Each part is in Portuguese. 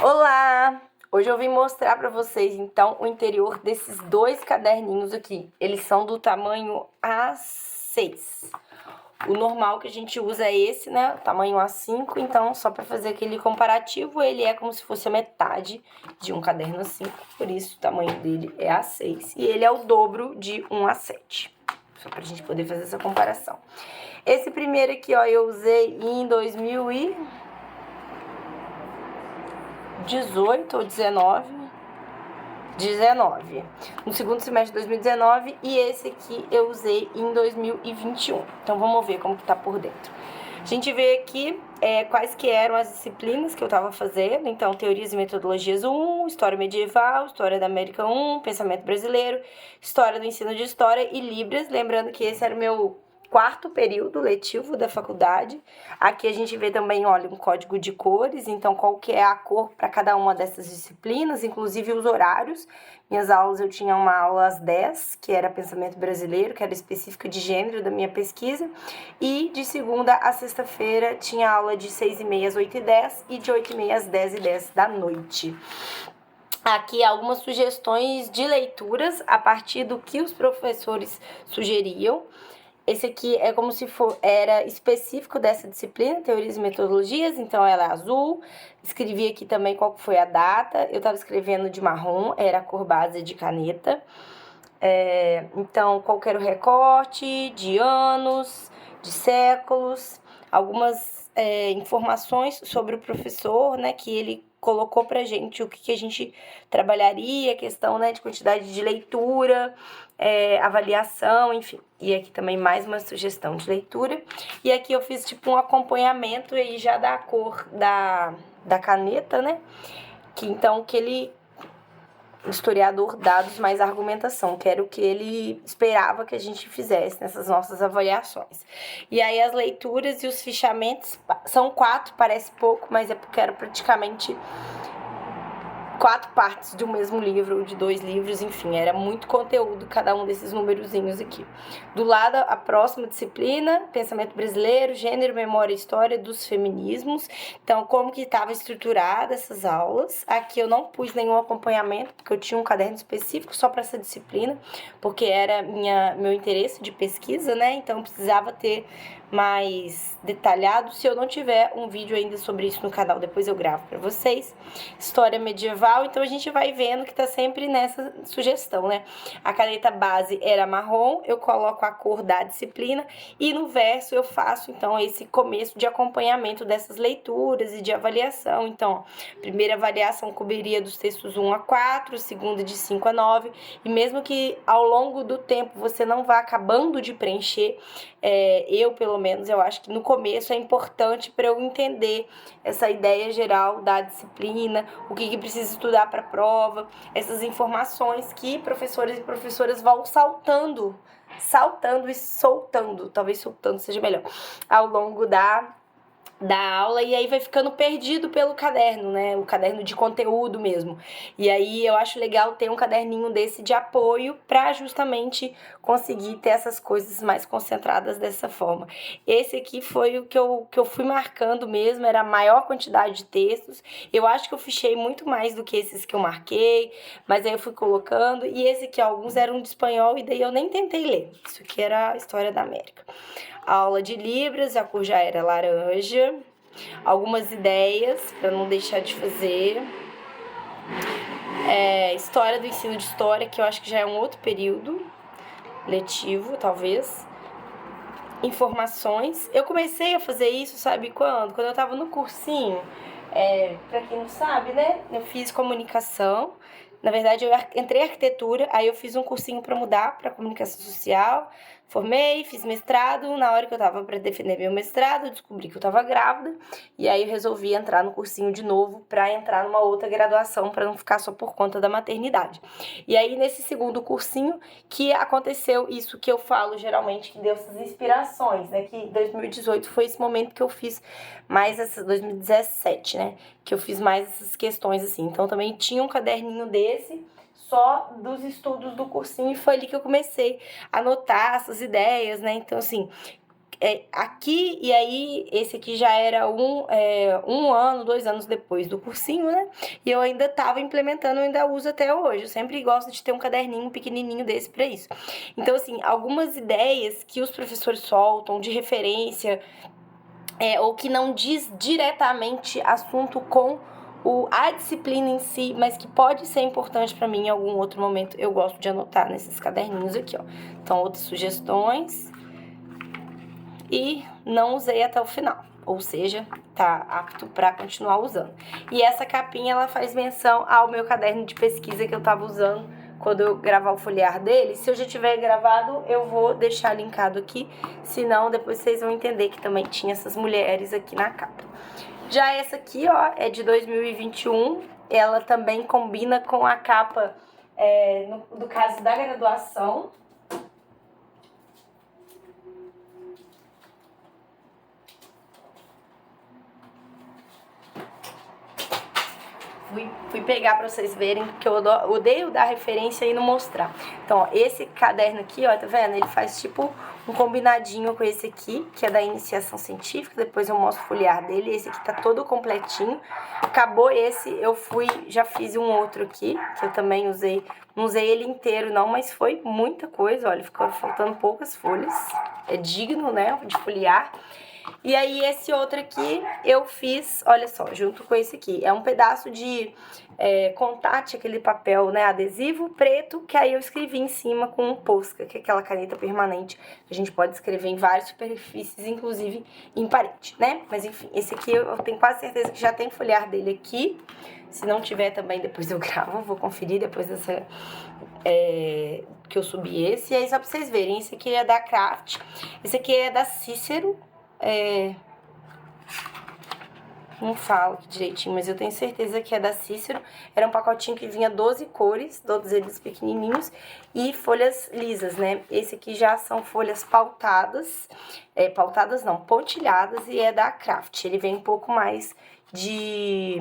Olá! Hoje eu vim mostrar para vocês, então, o interior desses dois caderninhos aqui. Eles são do tamanho A6. O normal que a gente usa é esse, né? O tamanho A5, então, só para fazer aquele comparativo, ele é como se fosse a metade de um caderno A5, por isso o tamanho dele é A6. E ele é o dobro de um A7, só pra gente poder fazer essa comparação. Esse primeiro aqui, ó, eu usei em 2018 ou 19, no segundo semestre de 2019, e esse aqui eu usei em 2021. Então vamos ver como que tá por dentro. A gente vê aqui quais que eram as disciplinas que eu estava fazendo. Então, Teorias e Metodologias 1, História Medieval, História da América 1, Pensamento Brasileiro, História do Ensino de História e Libras. Lembrando que esse era o meu quarto período letivo da faculdade. Aqui a gente vê também, olha, um código de cores, então qual que é a cor para cada uma dessas disciplinas, inclusive os horários. Minhas aulas, eu tinha uma aula às 10, que era Pensamento Brasileiro, que era específica de gênero da minha pesquisa, e de segunda a sexta-feira tinha aula de 6h30 às 8h10 e de 8h30 às 10h10 da noite. Aqui algumas sugestões de leituras a partir do que os professores sugeriam. Esse aqui é como se era específico dessa disciplina, Teorias e Metodologias, então ela é azul. Escrevi aqui também qual foi a data, eu estava escrevendo de marrom, era a cor base de caneta. Então, qual que era o recorte de anos, de séculos, algumas informações sobre o professor, né, que ele colocou pra gente o que a gente trabalharia, questão, né, de quantidade de leitura, avaliação, enfim. E aqui também mais uma sugestão de leitura. E aqui eu fiz tipo um acompanhamento aí já da cor da caneta, né, que ele... historiador, dados mais argumentação, que era o que ele esperava que a gente fizesse nessas nossas avaliações. E aí as leituras e os fichamentos são 4, parece pouco, mas é porque era praticamente 4 partes de um mesmo livro, ou de 2 livros, enfim, era muito conteúdo cada um desses numerozinhos aqui. Do lado, a próxima disciplina, Pensamento Brasileiro, Gênero, Memória e História dos Feminismos. Então, como que estava estruturada essas aulas. Aqui eu não pus nenhum acompanhamento, porque eu tinha um caderno específico só para essa disciplina, porque era meu interesse de pesquisa, né? Então, eu precisava ter mais detalhado. Se eu não tiver um vídeo ainda sobre isso no canal, depois eu gravo para vocês. História medieval, então a gente vai vendo que tá sempre nessa sugestão, né? A caneta base era marrom, eu coloco a cor da disciplina e no verso eu faço, então, esse começo de acompanhamento dessas leituras e de avaliação. Então, primeira avaliação cobriria dos textos 1 a 4, segunda de 5 a 9, e mesmo que ao longo do tempo você não vá acabando de preencher, pelo menos, eu acho que no começo é importante para eu entender essa ideia geral da disciplina, o que precisa estudar para a prova, essas informações que professores e professoras vão saltando e soltando, talvez soltando seja melhor, ao longo da aula, e aí vai ficando perdido pelo caderno, né? O caderno de conteúdo mesmo. E aí eu acho legal ter um caderninho desse de apoio para justamente conseguir ter essas coisas mais concentradas dessa forma. Esse aqui foi o que eu fui marcando mesmo, era a maior quantidade de textos. Eu acho que eu fichei muito mais do que esses que eu marquei, mas aí eu fui colocando. E esse aqui, alguns eram de espanhol, e daí eu nem tentei ler. Isso aqui era a História da América. A aula de Libras, a cor já era laranja. Algumas ideias para não deixar de fazer. História do ensino de história, que eu acho que já é um outro período letivo, talvez. Informações. Eu comecei a fazer isso, sabe quando? Quando eu tava no cursinho. Pra quem não sabe, né? Eu fiz comunicação. Na verdade, eu entrei em arquitetura, aí eu fiz um cursinho para mudar para comunicação social. Formei, fiz mestrado. Na hora que eu tava para defender meu mestrado, eu descobri que eu tava grávida. E aí eu resolvi entrar no cursinho de novo para entrar numa outra graduação, para não ficar só por conta da maternidade. E aí, nesse segundo cursinho, que aconteceu isso que eu falo geralmente, que deu essas inspirações, né? Que 2018 foi esse momento que eu fiz mais essas... 2017, né? Que eu fiz mais essas questões, assim. Então, também tinha um caderninho desse, só dos estudos do cursinho, e foi ali que eu comecei a anotar essas ideias, né? Então, assim, aqui, e aí esse aqui já era um ano, 2 anos depois do cursinho, né? E eu ainda tava implementando, eu ainda uso até hoje. Eu sempre gosto de ter um caderninho pequenininho desse para isso. Então, assim, algumas ideias que os professores soltam de referência, ou que não diz diretamente assunto com a disciplina em si, mas que pode ser importante para mim em algum outro momento, eu gosto de anotar nesses caderninhos aqui, ó. Então, outras sugestões. E não usei até o final, ou seja, tá apto para continuar usando. E essa capinha, ela faz menção ao meu caderno de pesquisa que eu tava usando quando eu gravar o folhear dele. Se eu já tiver gravado, eu vou deixar linkado aqui, senão depois vocês vão entender que também tinha essas mulheres aqui na capa. Já essa aqui, ó, é de 2021, ela também combina com a capa do caso da graduação. Fui pegar pra vocês verem, que eu odeio dar referência e não mostrar. Então, ó, esse caderno aqui, ó, tá vendo? Ele faz tipo um combinadinho com esse aqui, que é da iniciação científica. Depois eu mostro o folhear dele. Esse aqui tá todo completinho. Acabou esse, já fiz um outro aqui, que eu também usei. Não usei ele inteiro não, mas foi muita coisa, olha, ficou faltando poucas folhas. É digno, né, de folhear. E aí, esse outro aqui eu fiz, olha só, junto com esse aqui. É um pedaço de contact, aquele papel, né, adesivo preto, que aí eu escrevi em cima com um Posca, que é aquela caneta permanente que a gente pode escrever em várias superfícies, inclusive em parede, né? Mas enfim, esse aqui eu tenho quase certeza que já tem folhear dele aqui. Se não tiver também, depois eu gravo, vou conferir depois dessa... que eu subi esse. E aí, só pra vocês verem, esse aqui é da Craft, esse aqui é da Cícero. Não falo aqui direitinho, mas eu tenho certeza que é da Cícero. Era um pacotinho que vinha 12 cores, todos eles pequenininhos, e folhas lisas, né? Esse aqui já são folhas pautadas, pautadas não, pontilhadas, e é da Craft. Ele vem um pouco mais de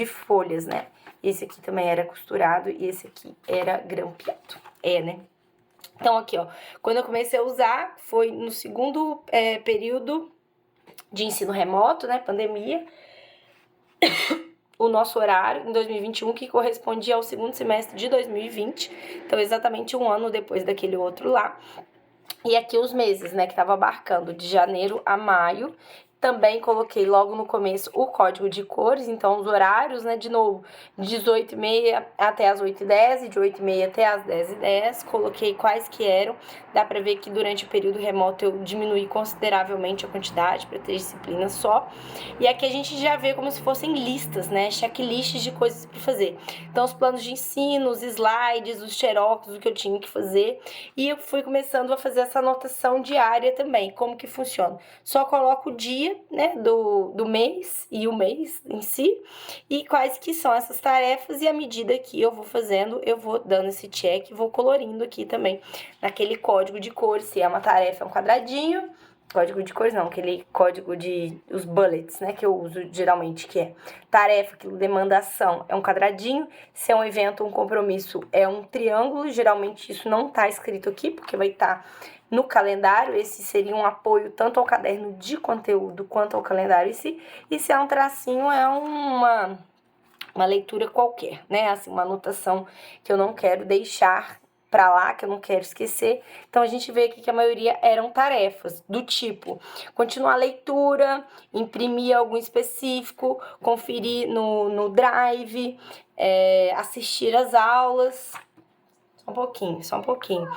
folhas, né? Esse aqui também era costurado e esse aqui era grampeado, né? Então, aqui, ó, quando eu comecei a usar, foi no segundo período de ensino remoto, né, pandemia, o nosso horário em 2021, que correspondia ao segundo semestre de 2020, então exatamente um ano depois daquele outro lá. E aqui os meses, né, que tava abarcando de janeiro a maio. Também coloquei logo no começo o código de cores, então os horários, né, de novo, de 18h30 até as 8h10 e de 8h30 até as 10h10, coloquei quais que eram. Dá pra ver que durante o período remoto eu diminuí consideravelmente a quantidade para 3 disciplinas só. E aqui a gente já vê como se fossem listas, né, checklists de coisas para fazer. Então os planos de ensino, os slides, os xerox, o que eu tinha que fazer. E eu fui começando a fazer essa anotação diária também, como que funciona. Só coloco o dia, né, do mês e o mês em si, e quais que são essas tarefas, e à medida que eu vou fazendo, eu vou dando esse check, vou colorindo aqui também, naquele código de cores. Se é uma tarefa, é um quadradinho, código de cores não, aquele código de os bullets, né, que eu uso geralmente, que é tarefa, que demanda ação, é um quadradinho. Se é um evento, um compromisso, é um triângulo. Geralmente isso não tá escrito aqui, porque vai estar no calendário. Esse seria um apoio tanto ao caderno de conteúdo quanto ao calendário em si. E se é um tracinho, é uma leitura qualquer, né, assim, uma anotação que eu não quero deixar pra lá, que eu não quero esquecer. Então a gente vê aqui que a maioria eram tarefas do tipo continuar a leitura, imprimir algum específico, conferir no Drive, assistir às aulas. Só um pouquinho.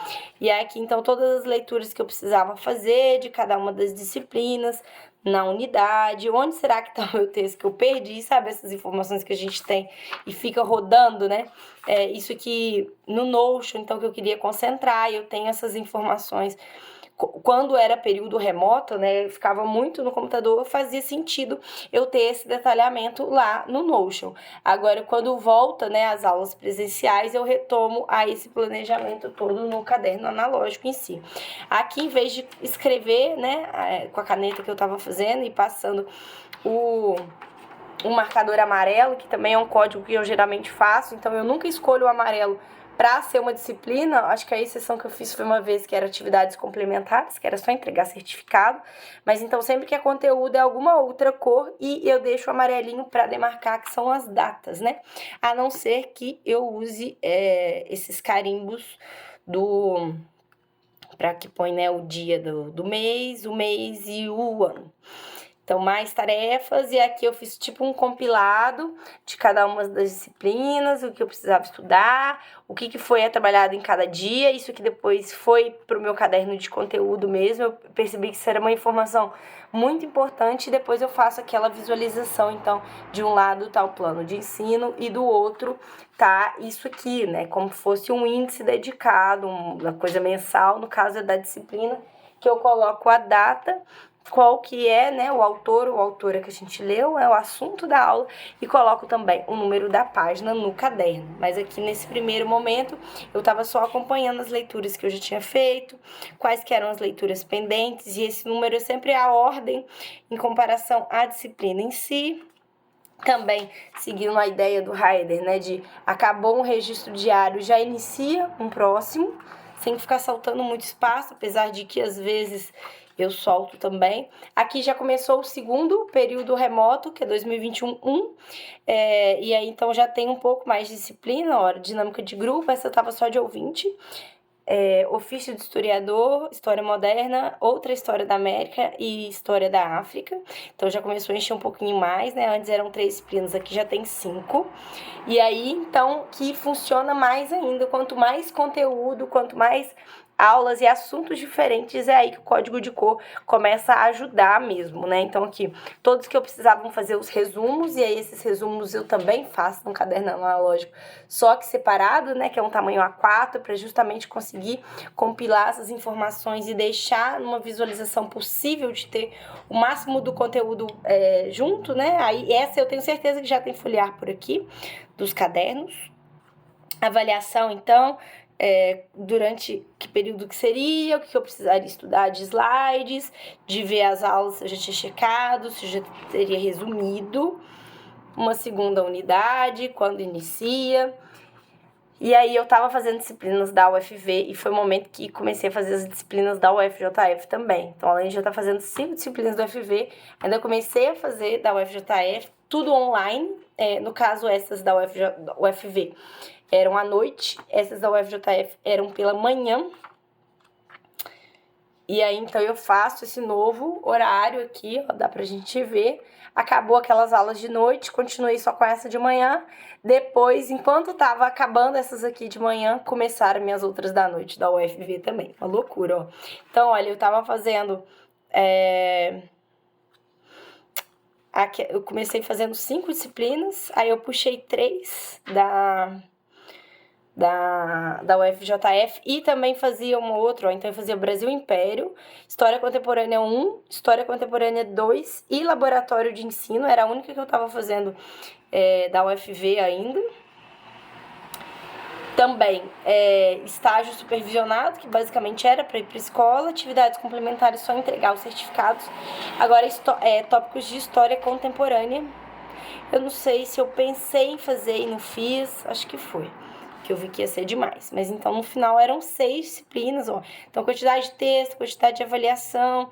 E aqui, então, todas as leituras que eu precisava fazer de cada uma das disciplinas, na unidade, onde será que tá o meu texto que eu perdi, sabe? Essas informações que a gente tem e fica rodando, né? Isso aqui no Notion, então, que eu queria concentrar, e eu tenho essas informações. Quando era período remoto, né, eu ficava muito no computador, fazia sentido eu ter esse detalhamento lá no Notion. Agora, quando volta, né, as aulas presenciais, eu retomo a esse planejamento todo no caderno analógico em si. Aqui, em vez de escrever, né, com a caneta que eu tava fazendo e passando um marcador amarelo, que também é um código que eu geralmente faço, então eu nunca escolho o amarelo Para ser uma disciplina, acho que a exceção que eu fiz foi uma vez que era atividades complementares, que era só entregar certificado, mas então sempre que é conteúdo é alguma outra cor e eu deixo o amarelinho para demarcar que são as datas, né? A não ser que eu use esses carimbos para que põe, né, o dia do mês, o mês e o ano. Então, mais tarefas, e aqui eu fiz tipo um compilado de cada uma das disciplinas, o que eu precisava estudar, o que foi trabalhado em cada dia, isso que depois foi pro meu caderno de conteúdo mesmo, eu percebi que isso era uma informação muito importante, e depois eu faço aquela visualização, então, de um lado tá o plano de ensino, e do outro tá isso aqui, né, como se fosse um índice dedicado, uma coisa mensal, no caso é da disciplina, que eu coloco a data, qual que é, né, o autor ou autora que a gente leu, é o assunto da aula, e coloco também o número da página no caderno. Mas aqui nesse primeiro momento eu estava só acompanhando as leituras que eu já tinha feito, quais que eram as leituras pendentes, e esse número é sempre a ordem em comparação à disciplina em si. Também seguindo a ideia do Heider, né, de acabou um registro diário, já inicia um próximo, sem ficar saltando muito espaço, apesar de que às vezes eu solto também. Aqui já começou o segundo período remoto, que é 2021, e aí então já tem um pouco mais de disciplina, hora dinâmica de grupo, essa eu tava só de ouvinte. Ofício de historiador, história moderna, outra história da América e história da África. Então já começou a encher um pouquinho mais, né? Antes eram 3 disciplinas, aqui já tem 5. E aí, então, que funciona mais ainda. Quanto mais conteúdo, quanto mais aulas e assuntos diferentes, é aí que o código de cor começa a ajudar mesmo, né? Então aqui, todos que eu precisava fazer os resumos, e aí esses resumos eu também faço num caderno analógico, só que separado, né? Que é um tamanho A4, para justamente conseguir compilar essas informações e deixar numa visualização possível de ter o máximo do conteúdo junto, né? Aí essa eu tenho certeza que já tem folhear por aqui, dos cadernos. Avaliação, então, durante que período que seria, o que eu precisaria estudar de slides, de ver as aulas se eu já tinha checado, se eu já teria resumido, uma segunda unidade, quando inicia. E aí eu tava fazendo disciplinas da UFV e foi o momento que comecei a fazer as disciplinas da UFJF também. Então, além de eu estar fazendo 5 disciplinas da UFV, ainda comecei a fazer da UFJF, tudo online, no caso essas da UFV eram à noite, essas da UFJF eram pela manhã. E aí, então, eu faço esse novo horário aqui, ó, dá pra gente ver. Acabou aquelas aulas de noite, continuei só com essa de manhã. Depois, enquanto tava acabando essas aqui de manhã, começaram minhas outras da noite, da UFV também. Uma loucura, ó. Então, olha, eu tava fazendo... Aqui, eu comecei fazendo 5 disciplinas, aí eu puxei 3 da UFJF e também fazia uma outra, então eu fazia Brasil Império, História Contemporânea 1, História Contemporânea 2 e Laboratório de Ensino, era a única que eu estava fazendo da UFV ainda. Também estágio supervisionado, que basicamente era para ir para escola, atividades complementares só entregar os certificados. Agora, tópicos de História Contemporânea, eu não sei se eu pensei em fazer e não fiz, acho que foi. Que eu vi que ia ser demais. Mas então, no final, eram 6 disciplinas, ó. Então, quantidade de texto, quantidade de avaliação,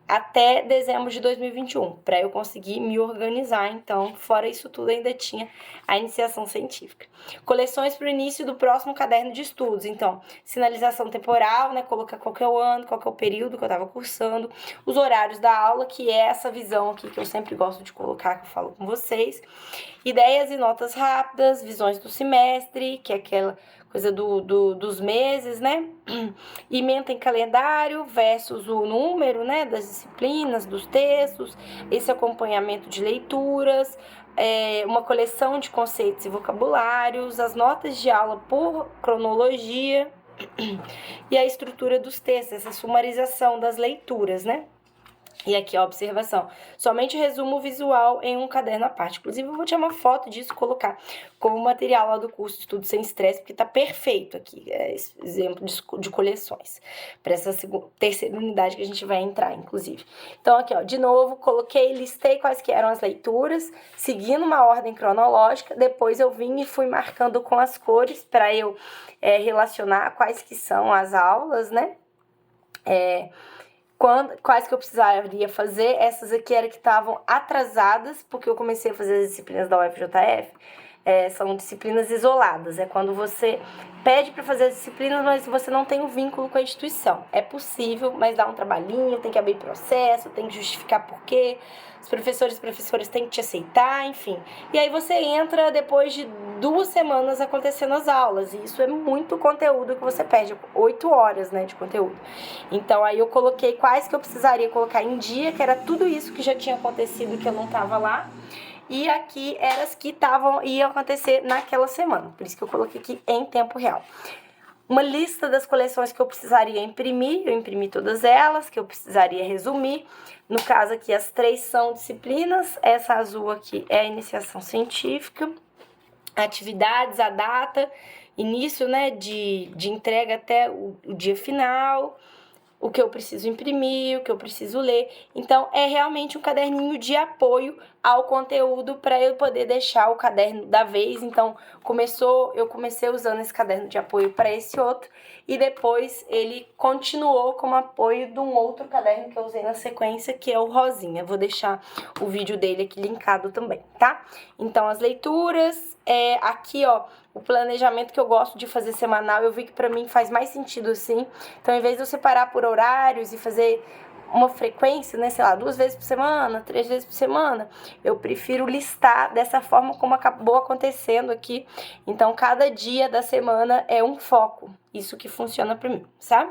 até dezembro de 2021, para eu conseguir me organizar. Então, fora isso tudo, ainda tinha a iniciação científica. Coleções para o início do próximo caderno de estudos. Então, sinalização temporal, né? Colocar qual que é o ano, qual que é o período que eu estava cursando, os horários da aula, que é essa visão aqui que eu sempre gosto de colocar, que eu falo com vocês. Ideias e notas rápidas, visões do semestre, que é aquela coisa dos meses, né? Ementa em calendário versus o número, né? Das disciplinas, dos textos, esse acompanhamento de leituras, uma coleção de conceitos e vocabulários, as notas de aula por cronologia e a estrutura dos textos, essa sumarização das leituras, né? E aqui a observação. Somente resumo visual em um caderno à parte. Inclusive, eu vou tirar uma foto disso e colocar como material lá do curso Estudo Sem Estresse, porque tá perfeito aqui. É esse exemplo de coleções. Para essa terceira unidade que a gente vai entrar, inclusive. Então, aqui, ó, de novo, coloquei, listei quais que eram as leituras, seguindo uma ordem cronológica. Depois eu vim e fui marcando com as cores para eu relacionar quais que são as aulas, né? Quais que eu precisaria fazer, essas aqui eram que estavam atrasadas, porque eu comecei a fazer as disciplinas da UFJF, são disciplinas isoladas, é quando você pede para fazer as disciplinas, mas você não tem um vínculo com a instituição. É possível, mas dá um trabalhinho, tem que abrir processo, tem que justificar por quê, os professores e professoras têm que te aceitar, enfim. E aí você entra depois de 2 semanas acontecendo as aulas, e isso é muito conteúdo que você perde, 8 horas, né, de conteúdo. Então aí eu coloquei quais que eu precisaria colocar em dia, que era tudo isso que já tinha acontecido que eu não tava lá. E aqui eram as que iam acontecer naquela semana, por isso que eu coloquei aqui em tempo real. Uma lista das coleções que eu precisaria imprimir, eu imprimi todas elas, que eu precisaria resumir. No caso aqui, as 3 são disciplinas, essa azul aqui é a iniciação científica, atividades, a data, início, né, de entrega até o dia final, o que eu preciso imprimir, o que eu preciso ler. Então, é realmente um caderninho de apoio ao conteúdo para eu poder deixar o caderno da vez. Então, eu comecei usando esse caderno de apoio para esse outro e depois ele continuou como apoio de um outro caderno que eu usei na sequência, que é o rosinha. Vou deixar o vídeo dele aqui linkado também, tá? Então, as leituras, aqui, ó, o planejamento que eu gosto de fazer semanal, eu vi que pra mim faz mais sentido assim. Então, em vez de eu separar por horários e fazer uma frequência, né, sei lá, 2 vezes por semana, 3 vezes por semana, eu prefiro listar dessa forma como acabou acontecendo aqui. Então, cada dia da semana é um foco. Isso que funciona pra mim, sabe?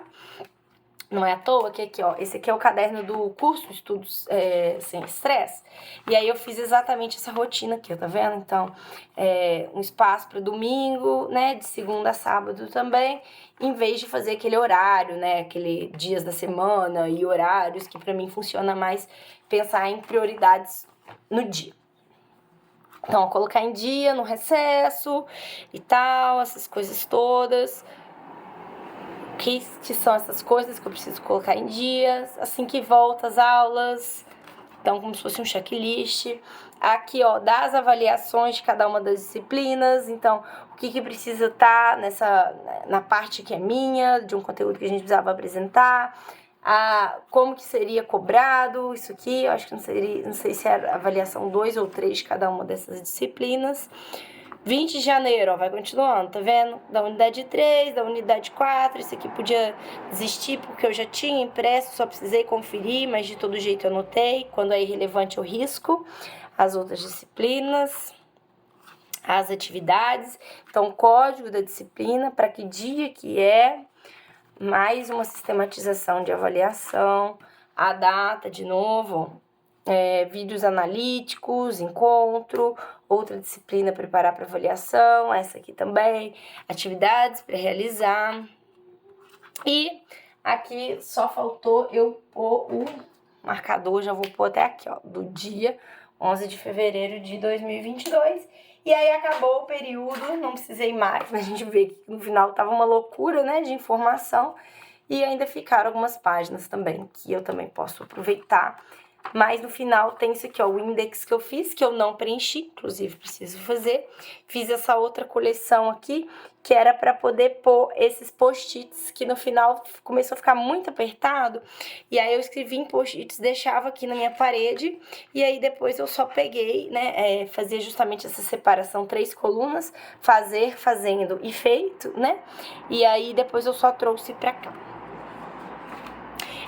Não é à toa que aqui, ó, esse aqui é o caderno do curso Estudos Sem Estresse. E aí eu fiz exatamente essa rotina aqui, tá vendo? Então, um espaço para domingo, né, de segunda a sábado também, em vez de fazer aquele horário, né, aquele dias da semana e horários que para mim funciona mais pensar em prioridades no dia. Então, colocar em dia, no recesso e tal, essas coisas todas. Que são essas coisas que eu preciso colocar em dias, assim que volta as aulas. Então, como se fosse um checklist. Aqui, ó, das avaliações de cada uma das disciplinas. Então, o que precisa estar na parte que é minha, de um conteúdo que a gente precisava apresentar. Como que seria cobrado isso aqui. Eu acho que não sei se é avaliação 2 ou 3 de cada uma dessas disciplinas. 20 de janeiro, ó, vai continuando, tá vendo? Da unidade 3, da unidade 4, esse aqui podia desistir porque eu já tinha impresso, só precisei conferir, mas de todo jeito eu anotei. Quando é irrelevante eu risco. As outras disciplinas, as atividades. Então, código da disciplina, para que dia que é, mais uma sistematização de avaliação, a data de novo, vídeos analíticos, encontro, outra disciplina preparar para avaliação, essa aqui também, atividades para realizar. E aqui só faltou eu pôr o marcador, já vou pôr até aqui, ó, do dia 11 de fevereiro de 2022. E aí acabou o período, não precisei mais, mas a gente vê que no final tava uma loucura, né, de informação. E ainda ficaram algumas páginas também, que eu também posso aproveitar. Mas no final tem isso aqui, ó, o index que eu fiz, que eu não preenchi, inclusive preciso fazer. Fiz essa outra coleção aqui, que era para poder pôr esses post-its, que no final começou a ficar muito apertado. E aí eu escrevi em post-its, deixava aqui na minha parede. E aí depois eu só peguei, né, fazia justamente essa separação, 3 colunas, fazer, fazendo e feito, né? E aí depois eu só trouxe pra cá.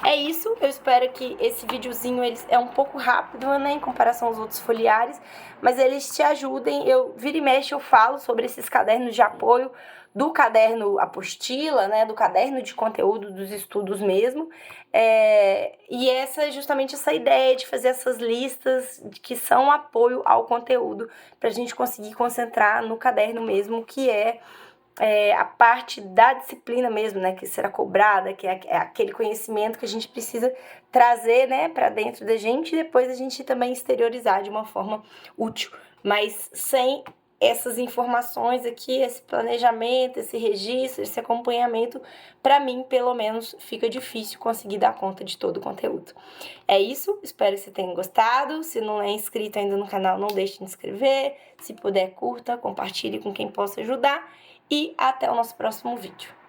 É isso, eu espero que esse videozinho é um pouco rápido, né, em comparação aos outros foliares, mas eles te ajudem. Eu vira e mexe eu falo sobre esses cadernos de apoio, do caderno apostila, né, do caderno de conteúdo dos estudos mesmo, e justamente essa ideia de fazer essas listas que são apoio ao conteúdo, pra gente conseguir concentrar no caderno mesmo, que é a parte da disciplina mesmo, né, que será cobrada, que é aquele conhecimento que a gente precisa trazer, né, para dentro da gente e depois a gente também exteriorizar de uma forma útil, mas sem essas informações aqui, esse planejamento, esse registro, esse acompanhamento, para mim, pelo menos, fica difícil conseguir dar conta de todo o conteúdo. É isso, espero que você tenha gostado. Se não é inscrito ainda no canal, não deixe de inscrever. Se puder, curta, compartilhe com quem possa ajudar. E até o nosso próximo vídeo.